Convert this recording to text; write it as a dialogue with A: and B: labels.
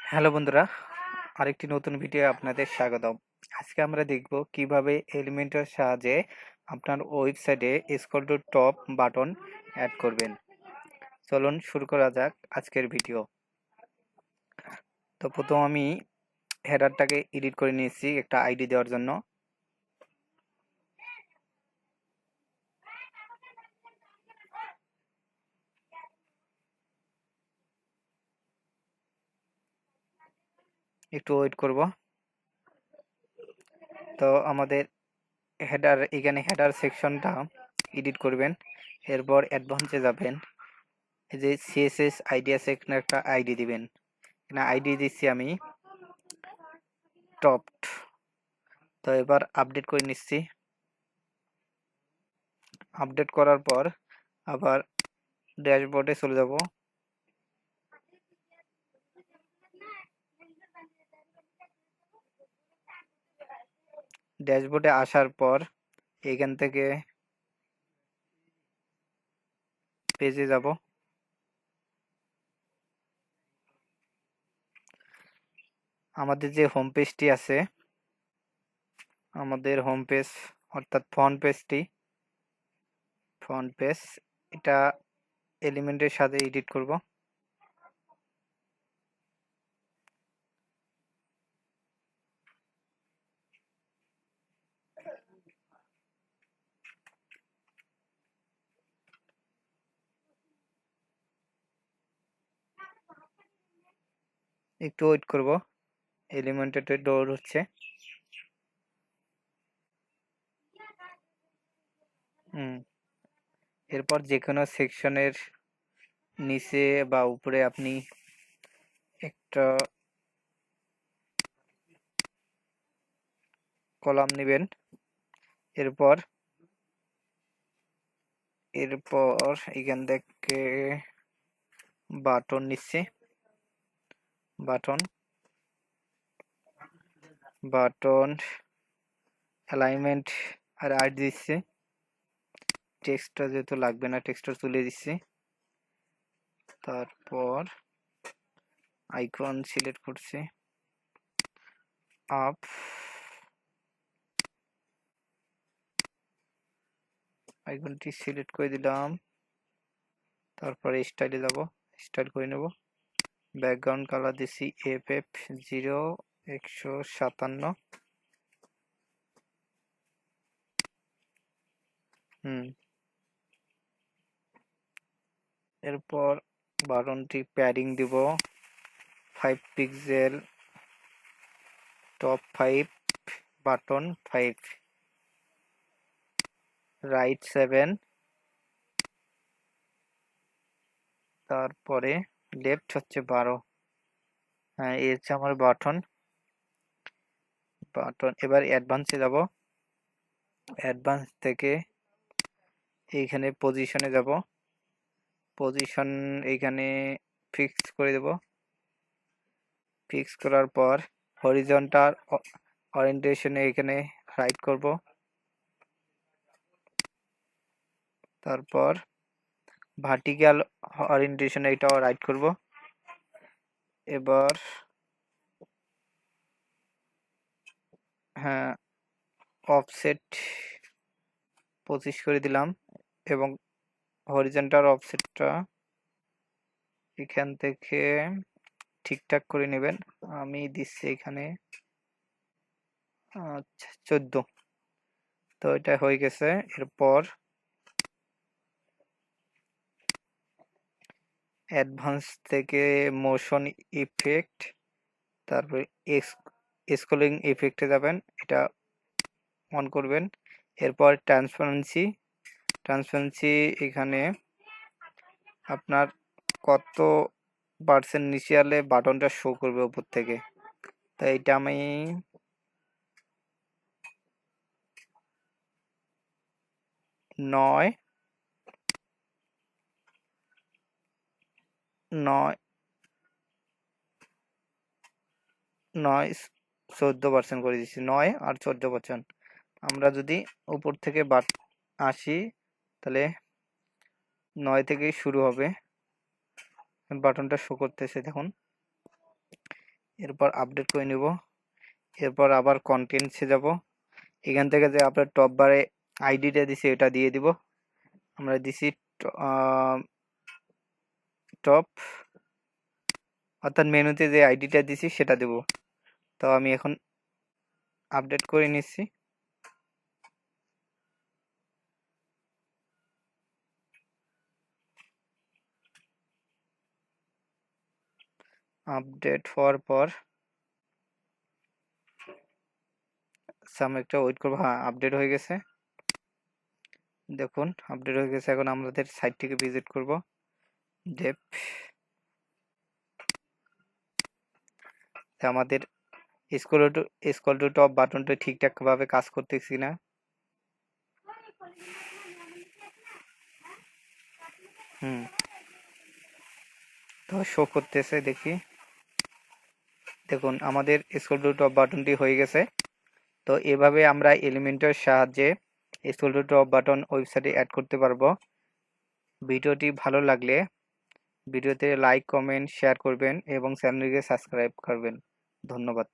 A: Hello বন্ধুরা, আরেকটি নতুন ভিডিও আপনাদের স্বাগতম। আজকে আমরা দেখব কিভাবে এলিমেন্টের সাহায্যে আপনার ওয়েবসাইটে scroll to top button add করবেন। চলুন শুরু করা যাক আজকের ভিডিও। তো প্রথম আমি হেডারটাকে এডিট করে নিয়েছি একটা আইডি দেওয়ার জন্য। একটু ওয়েট করব। তো আমাদের এখানে হেডার সেকশনটা এডিট করবেন। এরপর অ্যাডভান্সে যাবেন। এই যে সিএসএস আইডি আছে, এখানে একটা আইডি দিবেন। এখানে আইডি দিচ্ছি আমি টপ। তো এবার আপডেট করে নিচ্ছি। আপডেট করার পর আবার ড্যাশবোর্ডে চলে যাব। ড্যাশবোর্ডে আসার পর এখান থেকে পেজে যাব। আমাদের যে হোম পেজটি আছে, আমাদের হোম পেজ অর্থাৎ ফ্রন্ট পেজ, এটা এলিমেন্টের সাথে এডিট করব। একটু ওয়েট করব, এলিমেন্টের ডোর হচ্ছে। এরপর যে কোনো সেকশনের নিচে বা উপরে আপনি একটা কলাম নেবেন। এরপর এখান থেকে বাটন নিচ্ছি, বাটন অ্যালাইনমেন্ট আর আর্ট দিচ্ছি। টেক্সটটা যেহেতু লাগবে না, টেক্সটটা তুলে দিচ্ছি। তারপর আইকন সিলেক্ট করছি, আপ, আইকনটি সিলেক্ট করে দিলাম। তারপরে স্টাইলে যাব, স্টাইল করে নেব। ব্যাকগ্রাউন্ড কালার দিচ্ছি FF0 157। এরপর বাটনটি প্যাডিং দিব 5 পিক্সেল, টপ 5, বাটন 5, রাইট 7, তারপরে লেফট হচ্ছে 12। হ্যাঁ, এই হচ্ছে আমার বাটন। এবার অ্যাডভান্সে যাব। অ্যাডভান্স থেকে এইখানে পজিশনে যাব। পজিশন এইখানে ফিক্স করে দেব। ফিক্স করার পর হরিজন্টাল ওরিয়েন্টেশনে এখানে রাইট করব। তারপর ভার্টিক্যাল ওরিয়েন্টেশনে এটাও রাইট করব। এবার হ্যাঁ, অফসেট 25 করে দিলাম এবং হরিজন্টাল অফসেটটা এখান থেকে ঠিকঠাক করে নেবেন। আমি দিচ্ছি এখানে 14। তো এটা হয়ে গেছে। এরপর অ্যাডভান্স থেকে মোশন ইফেক্ট, তারপরে স্ক্রলিং ইফেক্টে যাবেন, এটা অন করবেন। এরপর ট্রান্সপারেন্সি এখানে আপনার কত পার্সেন্ট নিচে আলে বাটনটা শো করবে উপর থেকে। তো এটা আমি 9 14% করে দিচ্ছি। 9 আর 14%। আমরা যদি উপর থেকে আসি তাহলে 9 থেকেই শুরু হবে। বাটনটা শো করতেছে, দেখুন। এরপর আপডেট করে নিব। এরপর আবার কন্টেন্টসে যাব। এখান থেকে যে আপনার টপ বারে আইডিটা দিছি এটা দিয়ে দিব। আমরা দিছি টপ, অর্থাৎ মেনুতে যে আইডিটা দিছি সেটা দেব। তো আমি এখন আপডেট করে নিচ্ছি। আপডেট হওয়ার পর আমি একটা ওয়েট করবো। হ্যাঁ, আপডেট হয়ে গেছে। দেখুন আপডেট হয়ে গেছে। এখন আমাদের সাইটটিকে ভিজিট করব। ডেপ আমাদের স্ক্রল টু টপ বাটনটা ঠিকঠাক ভাবে কাজ করতেছি না। তো শো করতেছে, দেখি। দেখুন আমাদের স্ক্রল টু টপ বাটনটি হয়ে গেছে। তো এভাবে আমরা এলিমেন্টের সাহায্যে স্ক্রল টু টপ বাটন ওয়েবসাইটে অ্যাড করতে পারবো। ভিডিওটি ভালো লাগলে ভিডিওতে লাইক, কমেন্ট, শেয়ার করবেন এবং চ্যানেলটিকে সাবস্ক্রাইব করবেন। ধন্যবাদ।